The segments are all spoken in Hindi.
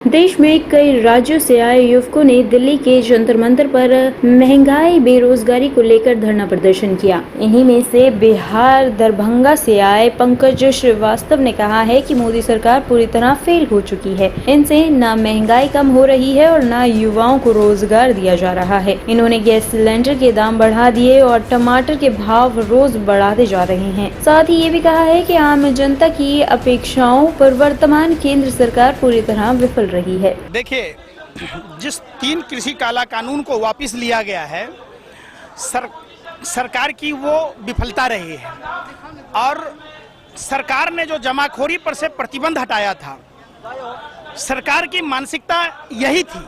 देश में कई राज्यों से आए युवकों ने दिल्ली के जंतर मंतर पर महंगाई बेरोजगारी को लेकर धरना प्रदर्शन किया। इन्हीं में से बिहार दरभंगा से आए पंकज श्रीवास्तव ने कहा है कि मोदी सरकार पूरी तरह फेल हो चुकी है। इनसे न महंगाई कम हो रही है और न युवाओं को रोजगार दिया जा रहा है। इन्होंने गैस सिलेंडर के दाम बढ़ा दिए और टमाटर के भाव रोज बढ़ाते जा रहे हैं। साथ ही ये भी कहा है कि आम जनता की अपेक्षाओं पर वर्तमान केंद्र सरकार पूरी तरह विफल रही है। देखिए, जिस 3 कृषि काला कानून को वापस लिया गया है, सरकार की वो विफलता रही है और सरकार ने जो जमाखोरी पर से प्रतिबंध हटाया था, सरकार की मानसिकता यही थी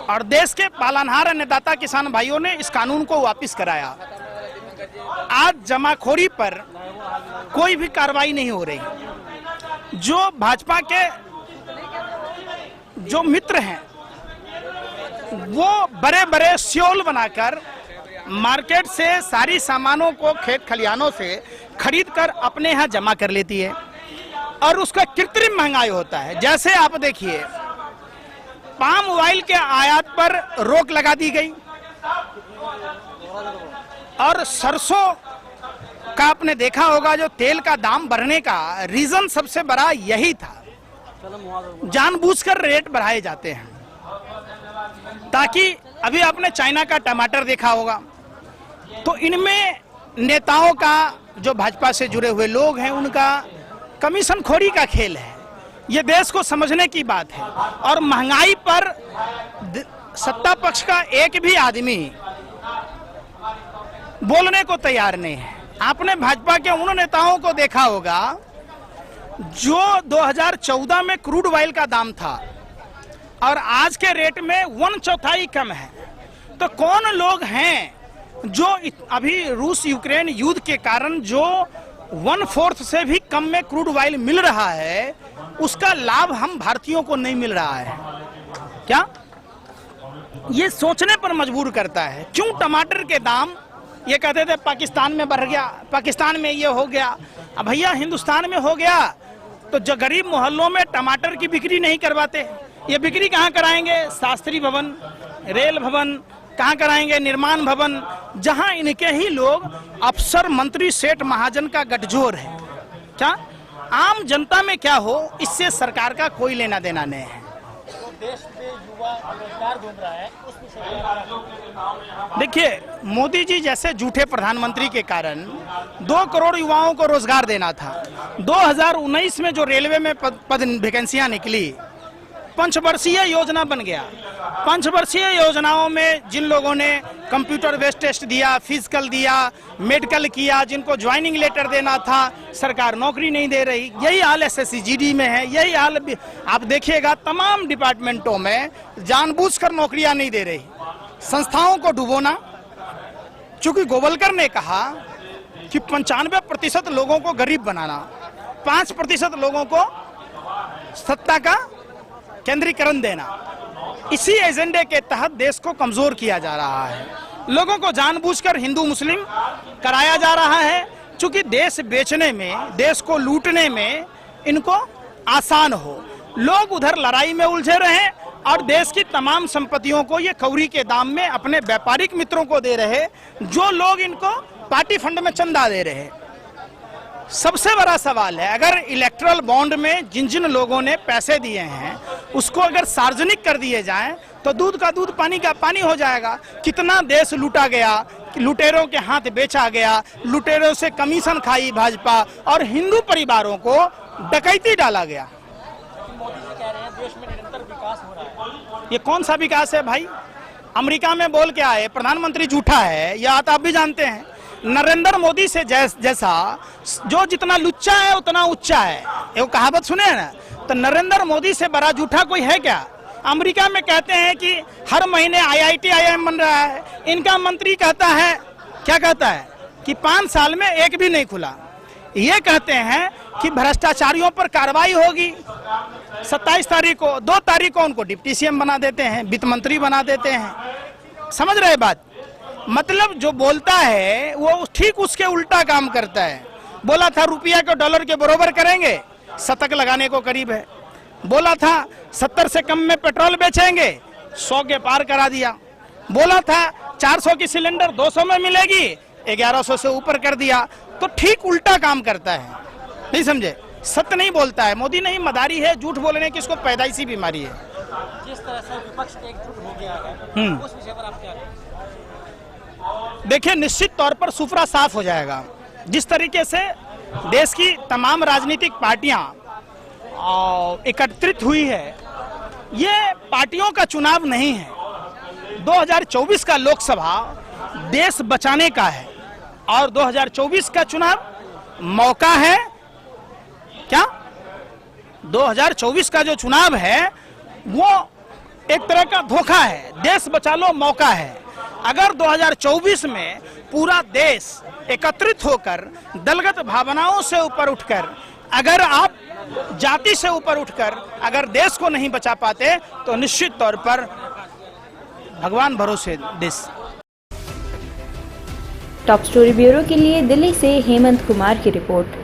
और देश के पालनहार अन्नदाता किसान भाइयों ने इस कानून को वापस कराया। आज जमाखोरी पर कोई भी कार्रवाई नहीं हो रही। जो भाजपा के जो मित्र हैं वो बड़े बड़े स्योल बनाकर मार्केट से सारी सामानों को खेत खलिहानों से खरीद कर अपने यहाँ जमा कर लेती है और उसका कृत्रिम महंगाई होता है। जैसे आप देखिए, पाम ऑयल के आयात पर रोक लगा दी गई और सरसों का आपने देखा होगा, जो तेल का दाम बढ़ने का रीजन सबसे बड़ा यही था। जानबूझकर रेट बढ़ाए जाते हैं ताकि अभी आपने चाइना का टमाटर देखा होगा, तो इनमें नेताओं का, जो भाजपा से जुड़े हुए लोग हैं, उनका कमीशन खोरी का खेल है। ये देश को समझने की बात है और महंगाई पर सत्ता पक्ष का एक भी आदमी बोलने को तैयार नहीं है। आपने भाजपा के उन नेताओं को देखा होगा जो 2014 में क्रूड ऑयल का दाम था और आज के रेट में 1/4 कम है। तो कौन लोग हैं जो अभी रूस यूक्रेन युद्ध के कारण जो 1/4 से भी कम में क्रूड ऑयल मिल रहा है, उसका लाभ हम भारतीयों को नहीं मिल रहा है? क्या ये सोचने पर मजबूर करता है। क्यों टमाटर के दाम, ये कहते थे पाकिस्तान में बढ़ गया, पाकिस्तान में ये हो गया। अब भैया हिंदुस्तान में हो गया तो जो गरीब मोहल्लों में टमाटर की बिक्री नहीं करवाते, ये बिक्री कहाँ कराएंगे? शास्त्री भवन, रेल भवन, कहाँ कराएंगे? निर्माण भवन, जहाँ इनके ही लोग अफसर, मंत्री, सेठ, महाजन का गठजोड़ है। क्या आम जनता में क्या हो, इससे सरकार का कोई लेना देना नहीं है। देश में युवा रोजगार ढूंढ रहा है, उस विषय। देखिए, मोदी जी जैसे झूठे प्रधानमंत्री के कारण 2 करोड़ युवाओं को रोजगार देना था। 2019 में जो रेलवे में पद वैकेंसियां निकली, पंचवर्षीय योजना बन गया। पंचवर्षीय योजनाओं में जिन लोगों ने कंप्यूटर बेस्ड टेस्ट दिया, फिजिकल दिया, मेडिकल किया, जिनको ज्वाइनिंग लेटर देना था, सरकार नौकरी नहीं दे रही। यही हाल एसएससी जीडी में है, यही हाल आप देखिएगा तमाम डिपार्टमेंटों में जानबूझकर नौकरियां नहीं दे रही। संस्थाओं को डुबोना, चूंकि गोवलकर ने कहा कि 95% लोगों को गरीब बनाना, 5% लोगों को सत्ता का केंद्रीकरण देना, इसी एजेंडे के तहत देश को कमजोर किया जा रहा है। लोगों को जानबूझकर हिंदू मुस्लिम कराया जा रहा है, चूंकि देश बेचने में, देश को लूटने में इनको आसान हो। लोग उधर लड़ाई में उलझे रहे और देश की तमाम संपत्तियों को ये कौड़ी के दाम में अपने व्यापारिक मित्रों को दे रहे, जो लोग इनको पार्टी फंड में चंदा दे रहे। सबसे बड़ा सवाल है, अगर इलेक्टोरल बॉन्ड में जिन जिन लोगों ने पैसे दिए हैं उसको अगर सार्वजनिक कर दिए जाएं तो दूध का दूध, पानी का पानी हो जाएगा। कितना देश लूटा गया, लुटेरों के हाथ बेचा गया, लुटेरों से कमीशन खाई भाजपा और हिंदू परिवारों को डकैती डाला गया। मोदी जी कह रहे हैं देश में निरंतर विकास हो रहा है। ये कौन सा विकास है भाई? अमेरिका में बोल के आए, प्रधानमंत्री झूठा है, यह आप भी जानते हैं। नरेंद्र मोदी से जैसा जो जितना लुच्चा है उतना उच्चा है, ये कहावत सुने हैं ना? तो नरेंद्र मोदी से बड़ा झूठा कोई है क्या? अमेरिका में कहते हैं कि हर महीने IIT IIM बन रहा है, इनका मंत्री कहता है, क्या कहता है कि 5 साल में एक भी नहीं खुला। ये कहते हैं कि भ्रष्टाचारियों पर कार्रवाई होगी। 27 तारीख को, 2 तारीख को उनको डिप्टी CM बना देते हैं, वित्त मंत्री बना देते हैं। समझ रहे बात? मतलब जो बोलता है वो ठीक उसके उल्टा काम करता है। बोला था रुपया को डॉलर के बराबर करेंगे, शतक लगाने को करीब है। बोला था 70 से कम में पेट्रोल बेचेंगे, 100 के पार करा दिया। बोला था 400 की सिलेंडर 200 में मिलेगी, 1100 से ऊपर कर दिया। तो ठीक उल्टा काम करता है, नहीं समझे, सत्य नहीं बोलता है। मोदी नहीं, मदारी है, झूठ बोलने की इसको पैदाइशी बीमारी है। जिस तरह से विपक्ष एकजुट हो गया है उस विषय पर आप क्या कहेंगे? देखिए, निश्चित तौर पर सुफरा साफ हो जाएगा। जिस तरीके से देश की तमाम राजनीतिक पार्टियां एकत्रित हुई है, ये पार्टियों का चुनाव नहीं है। 2024 का लोकसभा देश बचाने का है और 2024 का चुनाव मौका है। क्या 2024 का जो चुनाव है वो एक तरह का धोखा है, देश बचा लो मौका है। अगर 2024 में पूरा देश एकत्रित होकर दलगत भावनाओं से ऊपर उठकर, अगर आप जाति से ऊपर उठकर अगर देश को नहीं बचा पाते तो निश्चित तौर पर भगवान भरोसे देश। टॉप स्टोरी ब्यूरो के लिए दिल्ली से हेमंत कुमार की रिपोर्ट।